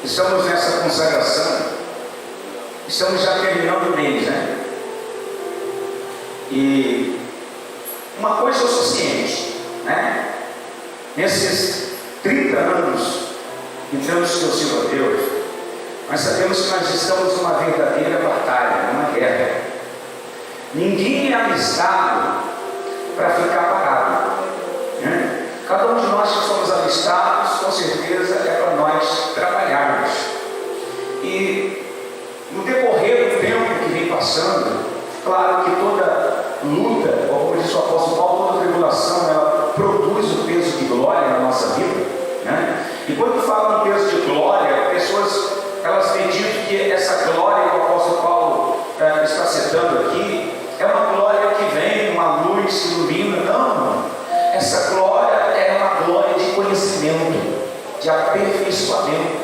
Estamos nessa consagração, estamos já terminando o mês, né? E uma coisa é o suficiente, né? Nesses 30 anos que eu sirvo a Deus, nós sabemos que nós estamos numa verdadeira batalha, numa guerra. Ninguém é alistado para ficar parado, né? Cada um de nós que somos alistados, com certeza é para nós trabalharmos. E no decorrer do tempo que vem passando, claro que toda luta, como diz o apóstolo Paulo, toda tribulação, ela produz o peso de glória na nossa vida, né? E quando fala no peso de glória, pessoas elas acreditam que essa glória que o apóstolo Paulo está citando aqui é uma glória que vem, uma luz que ilumina. Não. Essa glória é uma glória de conhecimento, de aperfeiçoamento.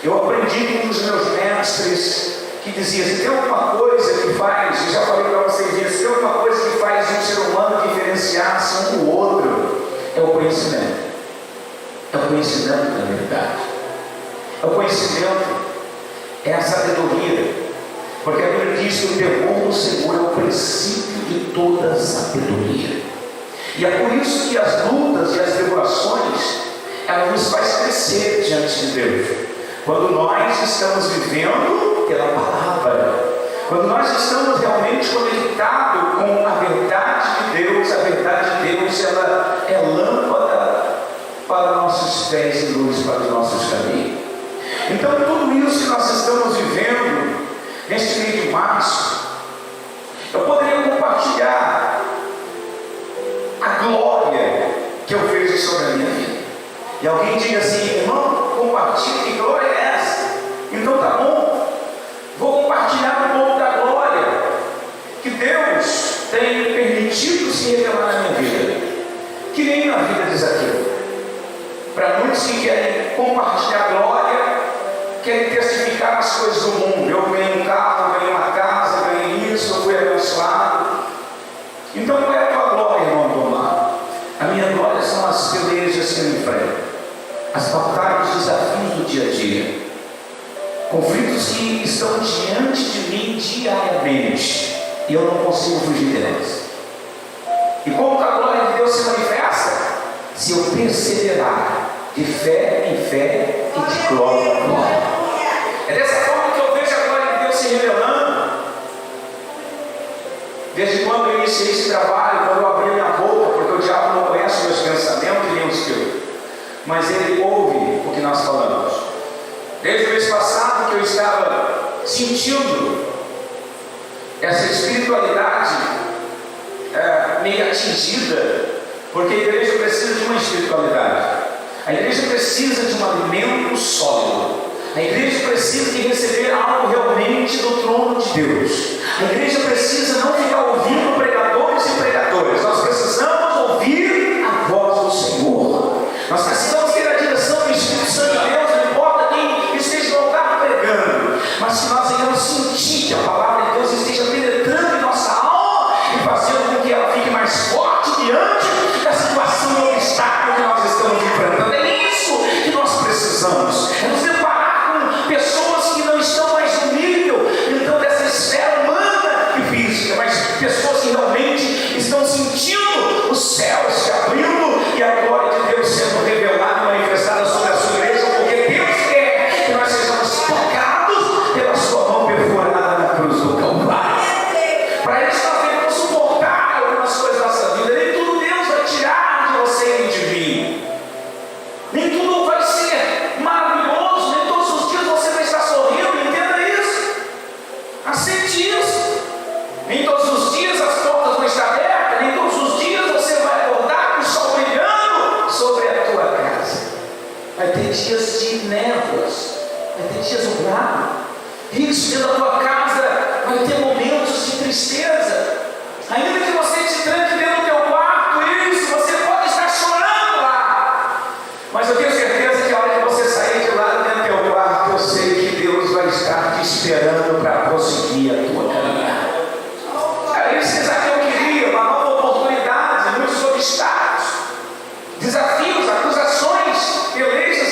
Eu aprendi com um dos meus mestres que dizia: se tem alguma coisa que faz, eu já falei para vocês isso, se tem alguma coisa que faz um ser humano diferenciar-se um do outro, é o conhecimento. É o conhecimento da verdade. É o conhecimento, é a sabedoria. Porque a Bíblia diz que o temor do Senhor é o princípio de toda sabedoria. E é por isso que as lutas e as tribulações, elas nos fazem crescer diante de Deus. Quando nós estamos vivendo pela palavra, quando nós estamos realmente conectados com a verdade de Deus, a verdade de Deus, ela é lâmpada para nossos pés e luz para os nossos caminhos. Então, tudo isso que nós estamos vivendo neste mês de março, eu poderia compartilhar a glória que eu vejo sobre a minha vida. E alguém diga assim: irmão, compartilhe, que glória é essa? Então tá bom, vou compartilhar um pouco da glória que Deus tem permitido se revelar na minha vida, que nem na vida de Zaqueu. Para muitos que querem compartilhar a glória, querem testificar as coisas do mundo. Eu ganhei um carro, ganhei uma casa, ganhei isso, eu fui abençoado. Então qual é a tua glória, irmão Tomar? A minha glória são as pelejas que eu enfrento, as batalhas, os desafios do dia a dia, conflitos que estão diante de mim diariamente e eu não consigo fugir delas. E como a glória de Deus se manifesta? Se eu perseverar de fé em fé e de glória em glória. É dessa forma que eu vejo a glória de Deus se revelando. Desde quando eu iniciei esse trabalho, quando eu abri minha boca, porque o diabo não conhece meus pensamentos e nem os teus, mas ele ouve o que nós falamos. Desde o mês passado que eu estava sentindo essa espiritualidade meio atingida, porque a igreja precisa de uma espiritualidade. A igreja precisa de um alimento sólido. A igreja precisa de receber algo realmente do trono de Deus. A igreja precisa não ficar ouvindo pregadores e pregadoras. Nós precisamos ouvir a voz do Senhor. Nós precisamos ter a direção do Espírito Santo de Deus. Não importa quem esteja no lugar pregando, mas que nós venhamos sentir que a palavra de Deus esteja penetrando em nossa alma e fazendo com que ela fique mais forte diante da situação e obstáculo que nós estamos enfrentando. É isso que nós precisamos. É nos deparar com pessoas que não estão mais no nível então dessa esfera humana e física, mas pessoas que realmente estão sentindo os céus se abrindo e a glória de Deus sendo revelada e manifestada sobre a sua igreja, porque Deus quer que nós sejamos tocados pela sua mão perfurada na cruz do Calvário. Para isso nós devemos suportar algumas coisas da nossa vida. Nem tudo Deus vai tirar de você e de mim. Nem tudo vai ser maravilhoso, nem todos os dias você vai estar sorrindo. Entenda isso. Aceite isso. Nem todos os dias as portas vão estar abertas, nem todos os dias você vai acordar com o sol brilhando sobre a tua casa. Vai ter dias de névoas, vai ter dias nublados. Isso, dentro da tua casa vai ter momentos de tristeza. Ainda que você te tranque dentro do teu quarto, isso, você pode estar chorando lá. Mas eu tenho certeza que a hora que você sair de lá dentro do teu quarto, eu sei que Deus vai estar te esperando para prosseguir a tua caminhada. Era isso que Zaqueu queria, uma nova oportunidade, muitos obstáculos, desafios, acusações, pelejas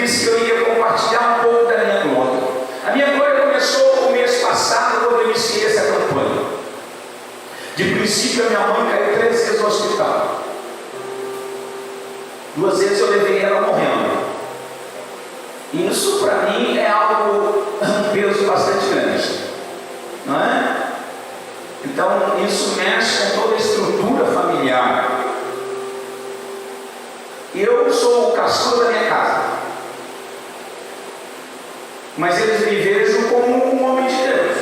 disse que eu ia compartilhar um pouco da minha glória. A minha glória começou o mês passado, quando eu iniciei essa campanha. De princípio, a minha mãe caiu 3 vezes no hospital. 2 vezes eu levei ela morrendo. E isso para mim é algo, um peso bastante grande, não é? Então isso mexe com toda a estrutura familiar. Eu sou o caçula da minha casa, mas eles me vejam como um homem de Deus.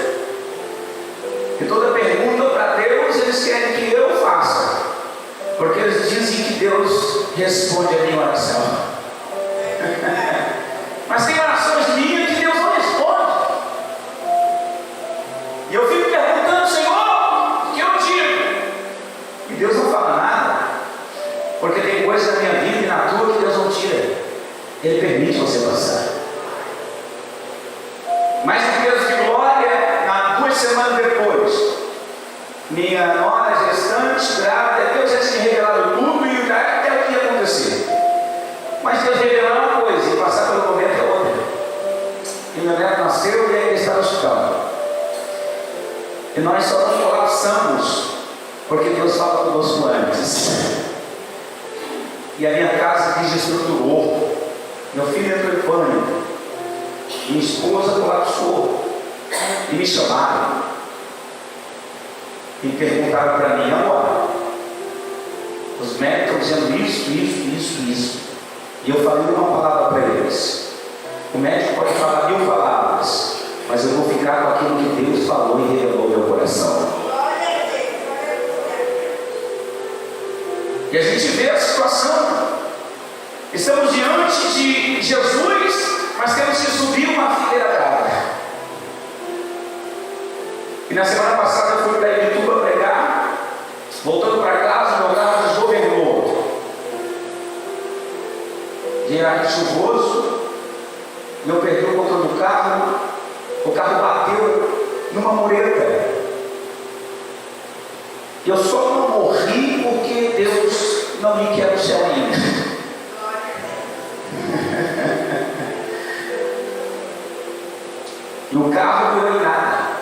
E toda pergunta para Deus eles querem que eu faça, porque eles dizem que Deus responde a minha oração. Mas tem orações minhas que Deus não responde. E eu fico perguntando, Senhor, o que eu digo? E Deus não fala nada, porque tem coisas na minha vida e na tua que Deus não tira. Ele permite você passar. Mas em peso de glória, 2 semanas depois, minha nora gestante, grávida, Deus já tinha revelado tudo e até o que ia acontecer. Mas Deus revelou uma coisa e passar pelo momento é outra. E meu neto nasceu e ainda está no hospital. E nós só não colapsamos porque Deus fala conosco antes. E a minha casa desestruturou. Meu filho entrou em pânico. Minha esposa colapsou. E me chamaram. E perguntaram para mim, agora, os médicos estão dizendo isso. E eu falei uma palavra para eles. O médico pode falar 1000 palavras, mas eu vou ficar com aquilo que Deus falou e revelou no meu coração. E a gente vê a situação. Estamos diante de Jesus, mas temos que subir uma fileira brava. E na semana passada eu fui para Ibituba pregar. Voltando para casa, meu carro desgovernou. Dia chuvoso, eu perdi o motor do carro. O carro bateu numa mureta. Eu só não morri porque Deus não me quer no céu ainda. E o carro não deu em nada.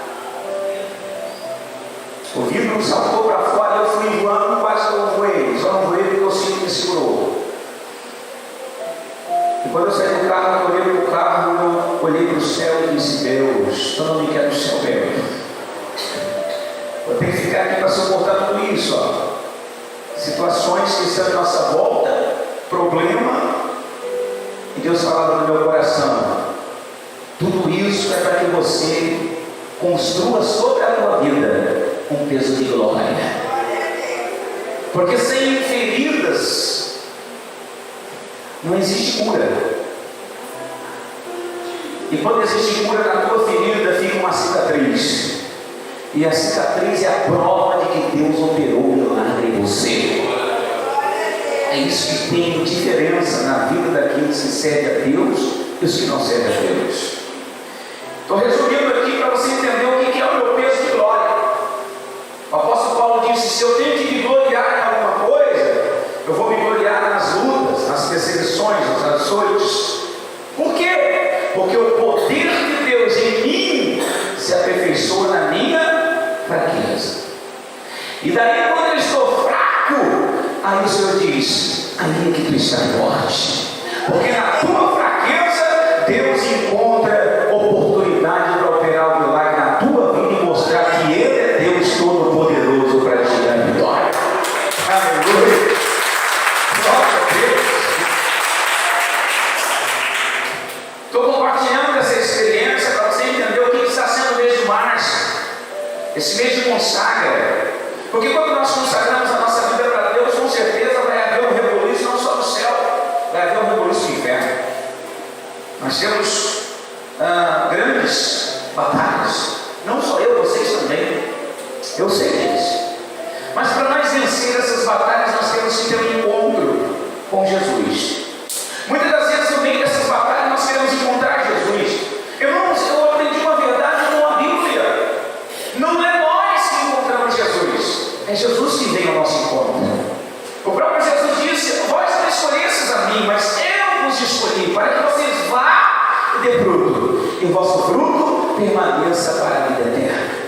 O vidro saltou para fora e eu fui voando, quase que eu voei. Só não voei porque o cinto me segurou. E quando eu saí do carro, eu olhei para o carro, eu olhei para o céu e disse, Deus, tu não me quer no céu mesmo. Eu tenho que ficar aqui para suportar tudo isso, ó. Situações que estão à nossa volta, problema, e Deus falava no meu coração, tudo isso é para que você construa sobre a tua vida um peso de glória. Porque sem feridas não existe cura. E quando existe cura na tua ferida, fica uma cicatriz. E a cicatriz é a prova de que Deus operou o milagre em você. É isso que tem diferença na vida daqueles que servem a Deus e os que não servem a Deus. Estou resumindo aqui para você entender o que é o meu peso de glória. O apóstolo Paulo disse, se eu tenho que me gloriar em alguma coisa, eu vou me gloriar nas lutas, nas perseguições, nos açoites. Por quê? Porque o poder de Deus em mim se aperfeiçoa na minha fraqueza. E daí quando eu estou fraco, aí o Senhor diz, aí é que tu está forte. Porque na tua fraqueza, Deus encontra oportunidade para operar o milagre na tua vida e mostrar que Ele é Deus Todo-Poderoso para te dar vitória. Aleluia! Glória a Deus! Estou compartilhando essa experiência para você entender o que está sendo o mês de março. Esse mês de consagra. Porque quando nós consagramos a nossa vida para Deus, com certeza vai haver um rebuliço não só no céu, vai haver um rebuliço no inferno. Nós temos grandes batalhas, não só eu, vocês também, eu sei disso. Mas para nós vencer essas batalhas, nós temos que ter um encontro com Jesus. Muitas das vezes no meio dessas batalhas nós queremos encontrar Jesus. Eu aprendi uma verdade com a Bíblia. Não é nós que encontramos Jesus, é Jesus que vem ao nosso encontro. O próprio Jesus disse, vós não escolhestes a mim, mas eu vos escolhi, para que vocês dê fruto, e o vosso fruto permaneça para a vida eterna.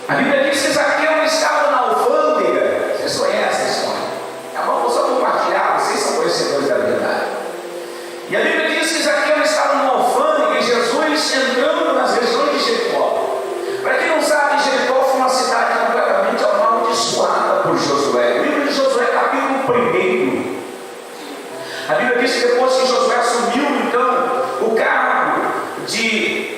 A Bíblia diz que Zaqueu estava na alfândega. Vocês conhecem a história? É bom, vou só compartilhar, vocês são conhecedores da verdade. E a Bíblia diz que Zaqueu estava numa alfândega e Jesus entrando nas regiões de Jericó. Para quem não sabe, Jericó foi uma cidade completamente amaldiçoada por Josué. O livro de Josué, capítulo 1. A Bíblia diz que depois que Josué assumiu, então, o cargo de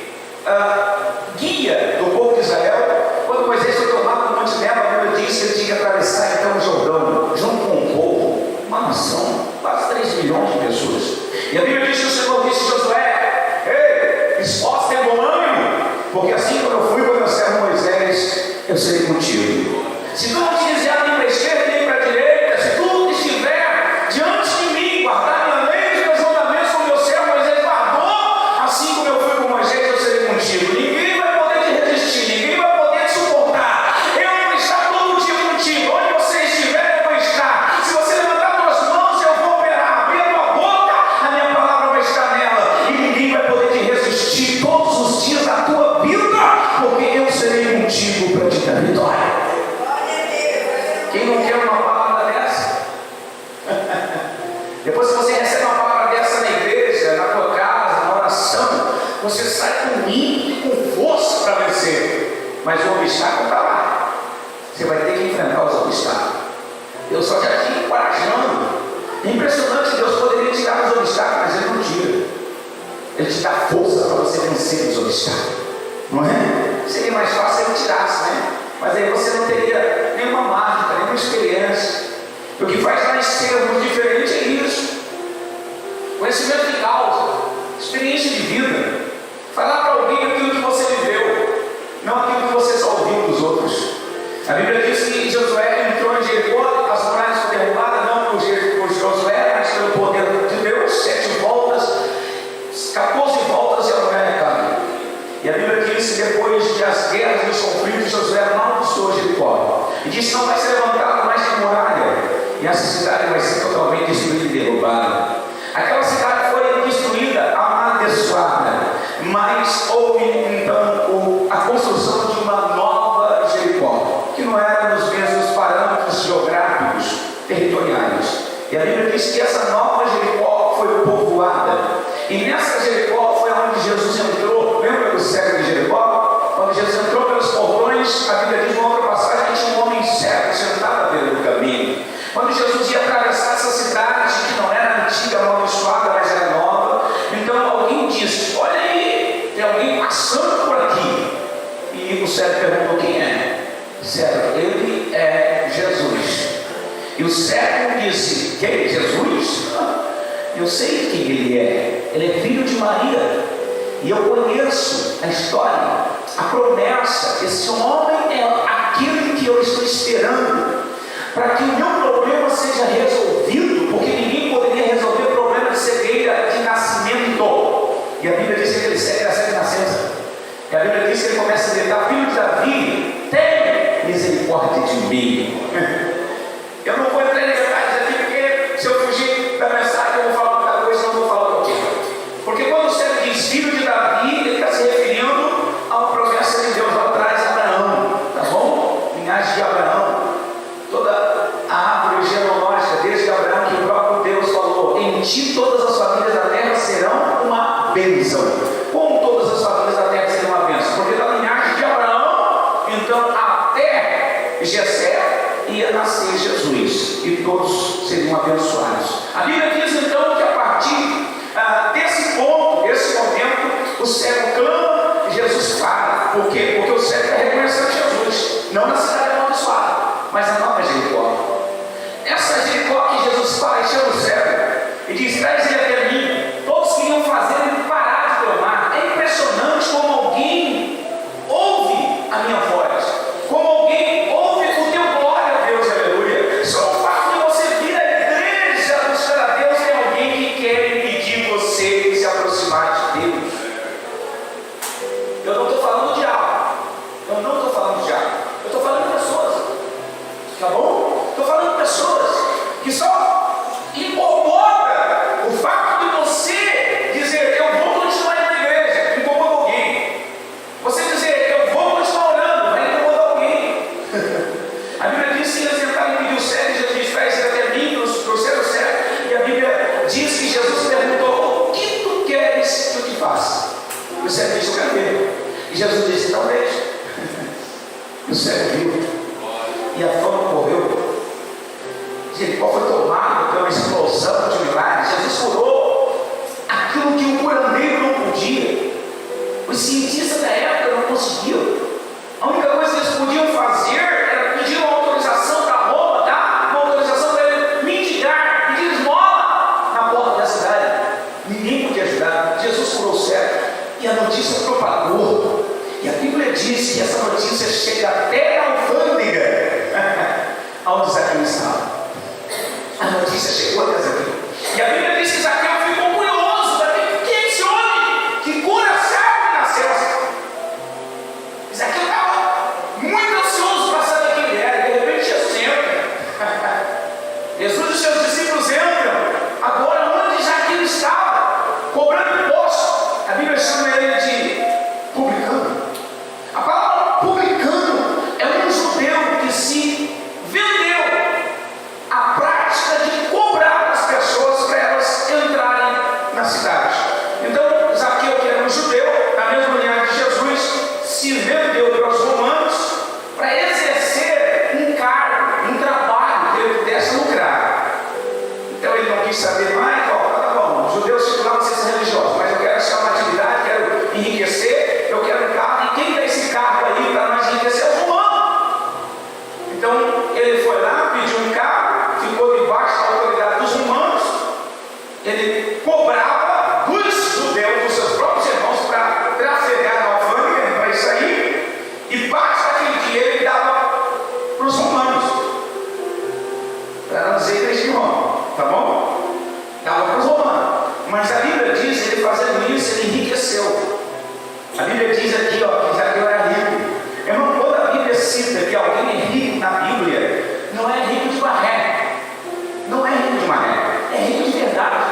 guia do povo de Israel, quando Moisés foi tomado no Monte Nebo, a Bíblia diz que ele tinha que atravessar então o Jordão, junto com o povo, uma nação, quase 3 milhões de pessoas. E a Bíblia diz que o Senhor disse a Josué: ei, esforça e bom ânimo, porque assim como eu fui com o meu servo Moisés, eu serei contigo. Se tu não te desviar nem para a esquerda nem para a direita, se tu estiver diante de mim, guardar minha lei e meus mandamentos como meu servo Moisés guardou, assim como eu fui com Moisés, eu serei contigo. Ninguém vai poder te resistir, ninguém vai poder te suportar. Eu vou estar todo dia contigo. Onde você estiver, eu vou estar. Se você levantar tuas mãos, eu vou operar. Abrir a tua boca, a minha palavra vai estar nela. E ninguém vai poder te resistir todos os dias da tua vida, porque eu serei contigo para te dar vitória. Quem não quer uma palavra dessa? Depois que você recebe uma palavra dessa na igreja, na tua casa, na oração, você sai com ímpeto e com força para vencer. Mas o obstáculo está lá. Você vai ter que enfrentar os obstáculos. Deus só já te encorajando. É impressionante que Deus poderia tirar os obstáculos, mas Ele não tira. Ele te dá força para você vencer os obstáculos. Não é? Seria mais fácil se Ele tirasse, né? Mas aí você não teria nenhuma marca, nenhuma experiência. O que faz nós sermos diferentes é isso: conhecimento de causa, experiência de vida. Falar para alguém aquilo que você viveu, não aquilo que você só ouviu dos outros. A Bíblia diz que Josué entrou em Jericó, as muralhas foram derrubadas, não por Josué, mas pelo poder de Deus. 7 voltas, 14 voltas e a muralha caiu. E a Bíblia diz que depois das guerras e dos conflitos, Josué amaldiçoou Jericó e disse: não vai ser levantado mais de muralha, e essa cidade vai ser totalmente destruída e derrubada. Aquela cidade foi destruída, amaldiçoada, mas houve então a construção de uma nova Jericó, que não era nos mesmos parâmetros geográficos, territoriais. E a Bíblia diz que essa nova Jericó foi povoada, e nessa Jericó foi onde Jesus entrou. Lembra do cego de Jericó? Quando Jesus entrou pelos portões, a Bíblia diz uma outra passagem que tinha um homem cego sentado à beira do caminho. Quando Jesus ia atravessar essa cidade, que não era antiga, amaldiçoada, mas era nova, então alguém disse: olha aí, tem alguém passando por aqui. E o cego perguntou: quem é? Cego: ele é Jesus. E o cego disse: quem? Jesus? Eu sei quem ele é. Ele é filho de Maria. E eu conheço a história, a promessa. Esse homem é aquele que eu estou esperando, para que o meu problema seja resolvido, porque ninguém poderia resolver o problema de cegueira de nascimento. E a Bíblia diz que ele era cego de nascença. E a Bíblia diz que ele começa a gritar: filho de Davi, tem misericórdia de mim. Eu não vou entrar em detalhes aqui, porque se eu fugir da mensagem, eu vou falar outra coisa, não vou falar o quê? Porque quando você diz filho de Davi, ele está se referindo a uma promessa de Deus lá atrás, Abraão, tá bom? Linhagem de Abraão, toda a árvore genealógica desde Abraão, que o próprio Deus falou: em ti todas as famílias da terra serão uma bênção. Como todas as famílias da terra serão uma bênção? Porque da linhagem de Abraão, então até Jessé, ia nascer Jesus, e todos seriam abençoados. A Bíblia diz então que a partir desse ponto, desse momento, o cego clama e Jesus fala. Por quê? Porque o cego está reconhecendo Jesus, não na cidade amaldiçoada, mas na nova Jericó. Essa Jericó que Jesus fala e chama o cego e diz: traz ele até mim. Todos queriam fazer ele parar de clamar. o cego disse: eu quero ver. E Jesus disse: então deixa. E o cego viu. E a fama correu. Jericó foi tomado pela explosão de milagres. Jesus curou aquilo que o curandeiro não podia. Os cientistas da época não conseguiam. A única coisa que eles podiam fazer era pedir uma autorização para Roma, tá? Uma autorização para ele mendigar, pedir esmola na porta da cidade. Ninguém podia ajudar. Jesus curou o cego e a notícia propagou. E a Bíblia diz que essa notícia chega até a alfândega onde Zaqueu estava. A notícia chegou até Zaqueu. E a Bíblia diz que Zaqueu ficou curioso. Zaqueu, quem é esse homem que cura cego que nasceu? Zaqueu estava muito ansioso para saber quem ele era. De repente Jesus entra. Jesus e seus discípulos entram. Agora onde Zaqueu estava? Cobrando imposto. A Bíblia chama ele de publicano. A palavra publicano é um judeu que se vendeu a prática de cobrar as pessoas para elas entrarem na cidade. Então, Zaqueu, que era um judeu, na mesma linhagem de Jesus, se vendeu para os romanos para exercer um cargo, um trabalho que ele pudesse lucrar. Então, ele não quis saber mais: ó, tá bom, os judeus circulavam ciências religiosas, mas eu quero achar uma atividade, quero enriquecer, eu quero um cargo, e quem dá esse cargo aí para nós enriquecer é o romano. Então, ele foi lá, pediu um cargo, ficou debaixo da autoridade dos romanos. Ele cobrava dos judeus, dos seus próprios irmãos, para trafegar na alfândega, para isso aí, e parte daquele dinheiro ele dava para os romanos, para não dizer igreja de Roma, tá bom? Dava para os romanos. Mas a Bíblia diz que ele fazendo isso, ele enriqueceu. A Bíblia diz aqui, ó, que Zaqueu era rico. Irmão, quando a Bíblia cita que alguém é rico na Bíblia, não é rico de maré. Não é rico de maré, é rico de verdade.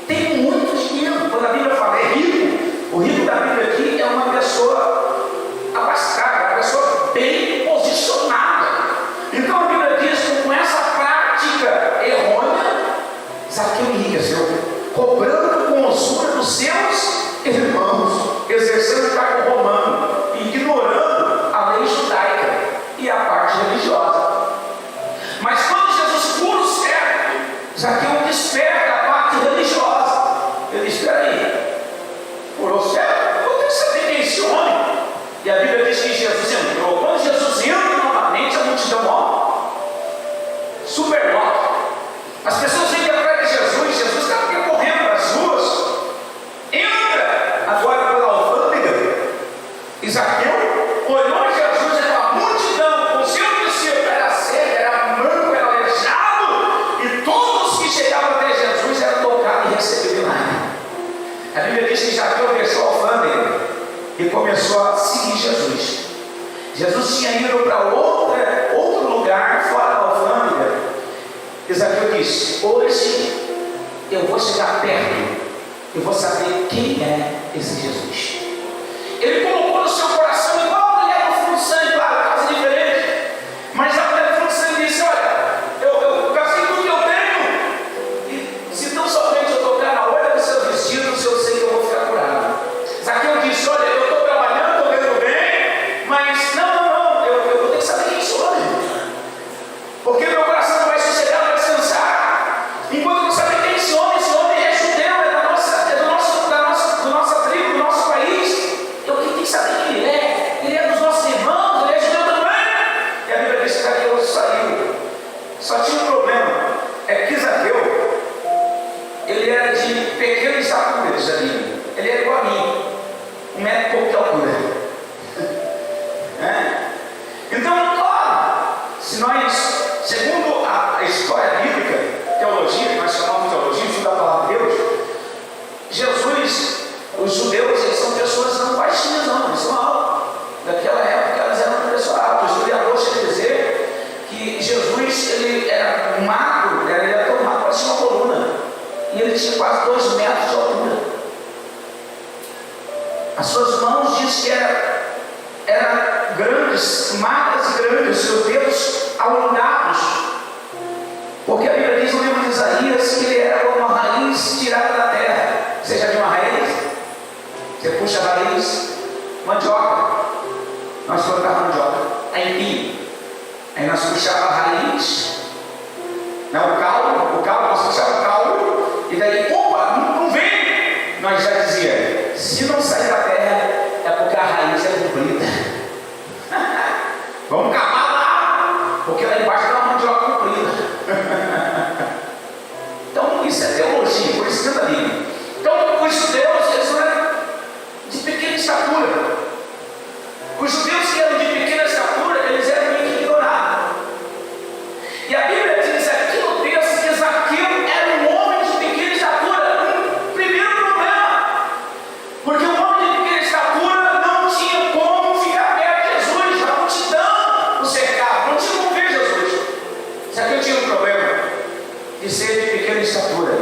Tem muito dinheiro. Quando a Bíblia fala é rico, o rico da Bíblia aqui é uma pessoa abastada, uma pessoa bem posicionada. Então a Bíblia diz que com essa prática errônea, Zaqueu enriqueceu, cobrando com usura dos seus irmãos, exercendo o cargo romano, ignorando a lei judaica e a parte religiosa. Mas quando Jesus cura o cego, Zaqueu desperta a parte religiosa. Ele diz: espera aí, curou o cego? Eu tenho que saber quem é esse homem. E a Bíblia diz que Jesus entrou. Quando Jesus entra novamente, a multidão, ó, superlota. As pessoas vêm atrás de Jesus. Jesus está percorrendo as ruas, entra agora pela alfândega. E Zaqueu olhou Jesus, era uma multidão, com seu discípulo, era cego, era manco, era aleijado, e todos que chegavam até Jesus eram tocados e recebiam milagre. A Bíblia diz que Zaqueu deixou a alfândega e começou a seguir Jesus. Jesus tinha ido para outro lugar fora da alfândega. E Zaqueu disse: hoje eu vou chegar perto, eu vou saber quem é esse Jesus. Ele colocou no seu coração, igual a mulher do fruto do sangue, claro, casa diferente. Mas a mulher do fruto do sangue disse: olha, eu gastei tudo que eu tenho, e se tão somente eu tocar na orla dos seus vestidos, eu sei que eu vou ficar curado. Zaqueu disse: olha, eu estou trabalhando, estou ganhando bem, mas não, eu vou ter que saber quem sou, porque meu coração não vai sossegar, vai descansar, enquanto eu não saber quem é esse homem é judeu, é da nossa tribo, do nosso país. Eu tenho que saber quem ele é dos nossos irmãos, ele é judeu também. E a Bíblia diz que Zaqueu saiu. Só tinha um problema, é que Zaqueu, ele era de pequena estatura, diz a Bíblia. Ele era igual a mim, 1 metro e pouco de altura. Então, claro, se nós, segundo a história bíblica, teologia, que nós chamamos de teologia, estudo da palavra de Deus, Jesus, os judeus, eles são pessoas não baixinhas, não, eles são altos. Daquela época elas eram uma pessoa alta. O historiador chega a dizer que Jesus, ele era magro, ele era tão magro, parecia uma coluna, e ele tinha quase 2 metros de altura. As suas mãos diz que eram grandes, magras e grandes, os seus dedos alongados, porque a Bíblia diz no livro de Isaías que ele era uma raiz tirada da terra. Você já viu uma raiz? Você puxa a raiz, mandioca. Nós plantávamos mandioca, aipim. Aí nós puxávamos a raiz, não, o caule, nós puxávamos o caule, e daí, opa, não vem. Nós já dizia, se não sair da terra, é porque a raiz é comprida. Vamos cavar lá, porque lá embaixo tem uma mandioca comprida. Então, isso é teologia, por isso que está ali. Então, os judeus, eles eram de pequena estatura. Os judeus que eram de pequena estatura, eles eram meio que ignorados. E a Bíblia diz aqui no texto que Zaqueu era um homem de pequena estatura. Um primeiro problema, porque o homem de pequena estatura não tinha como ficar perto de Jesus. A multidão o cercava, não tinha como ver Jesus. Zaqueu tinha um problema de ser de pequena estatura.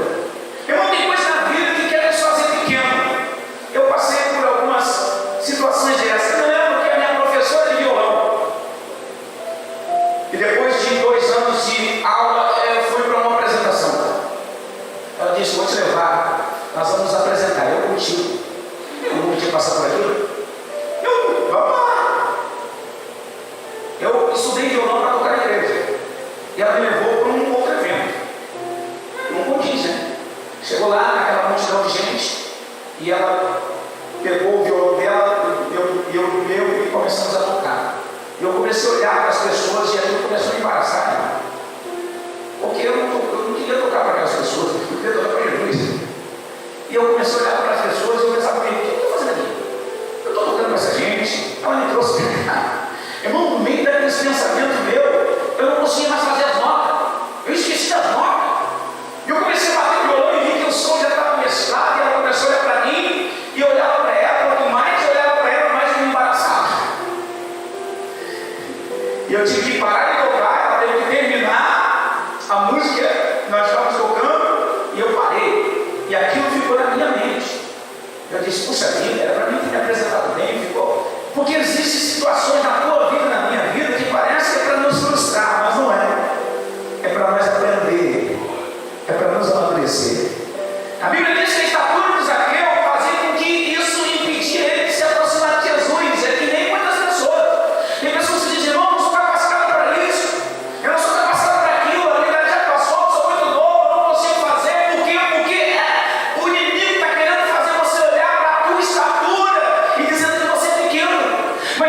Irmão, tem coisa na vida que quer nos fazer pequeno. Eu passei por algumas situações dessas. Eu me lembro que a minha professora de violão, e depois de 2 anos de aula, eu fui para uma apresentação. Ela disse, vou te levar, nós vamos nos apresentar, eu contigo. Eu não podia passar por aquilo. Vamos lá. Eu estudei violão para tocar na igreja. E ela me levou para um outro evento. Não condiz, né? Chegou lá naquela multidão de gente, e ela pegou o violão dela, e começamos a tocar. E eu comecei a olhar para as pessoas e aquilo começou a me embaraçar, né? Porque eu não queria tocar para aquelas pessoas, eu queria tocar para Jesus. E eu comecei a olhar para as pessoas e eu pensava, o que eu estou fazendo aqui? Eu estou tocando para essa gente, ela me trouxe para cá. Irmão, no meio desse pensamento meu, eu não conseguia mais fazer as notas. Eu esqueci das notas. E eu comecei a bater o violão e vi que o som já estava mesclado, e ela começou a olhar para mim, e eu olhava para ela, quanto mais eu olhava para ela, mais eu me embaraçava. E eu tive que parar de tocar, ela teve que terminar a música, nós estávamos tocando, e eu parei. E aquilo ficou na minha mente. Eu disse, puxa vida, era para mim ter me apresentado bem, ficou. Porque existem situações na tua vida, na minha vida, que parece que é para nos frustrar, mas não é. É para nós aprender, é para nos amadurecer. A Bíblia diz que a estatura de Zaqueu fazia com que isso impedia ele de se aproximar de Jesus. É que nem muitas pessoas. Tem pessoas que dizem, irmão, eu não sou capacitado para isso, eu não sou capacitado para aquilo, a minha idade já passou, eu sou muito novo, eu não consigo fazer. Por quê? Porque o inimigo está querendo fazer você olhar para a tua estatura e dizendo que você é pequeno. Mas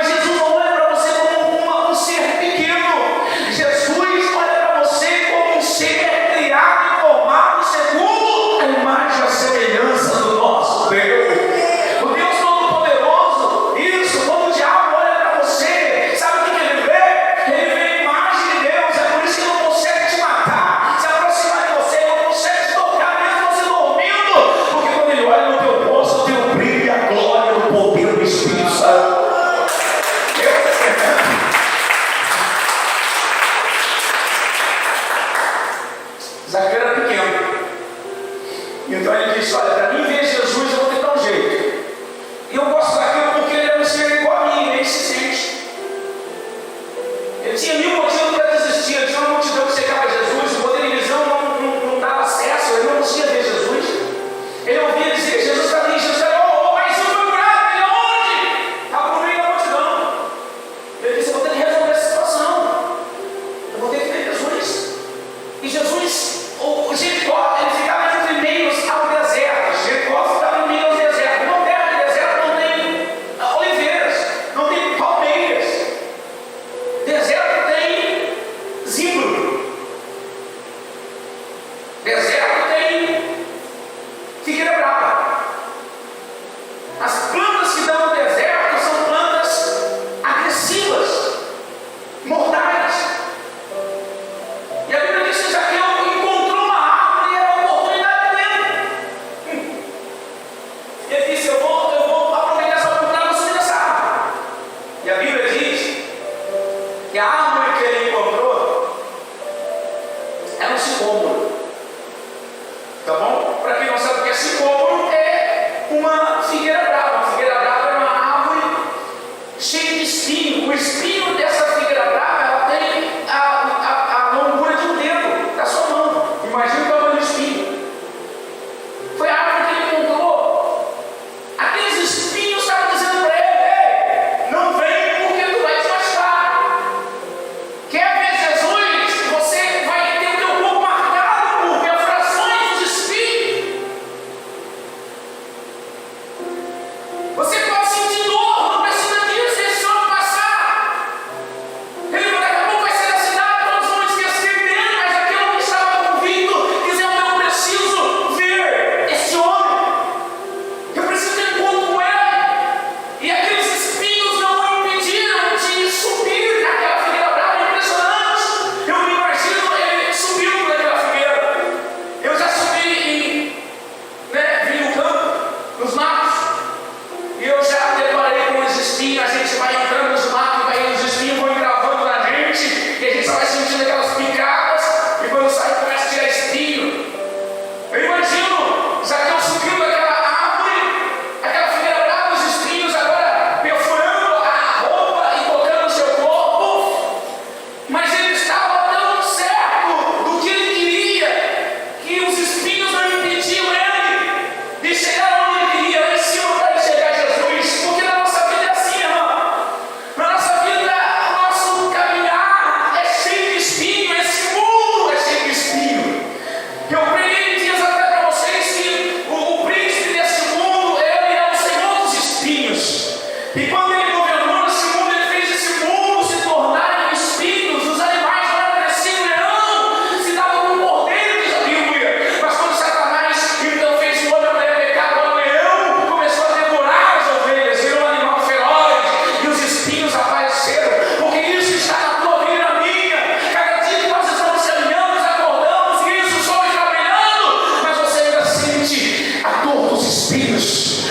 E quando ele governou esse mundo, ele fez esse mundo se tornar em espíritos. Os animais agora pareciam leão, se davam um cordeiro, diz a Bíblia. Mas quando Satanás então fez o homem a mulher pecado, o leão começou a devorar as ovelhas, virou um animal feroz, e os espinhos apareceram. Porque isso está na tua vida e na minha. Cada dia que nós estamos caminhando, nós acordamos, e isso, o sol está brilhando, mas você ainda sente a dor dos espinhos.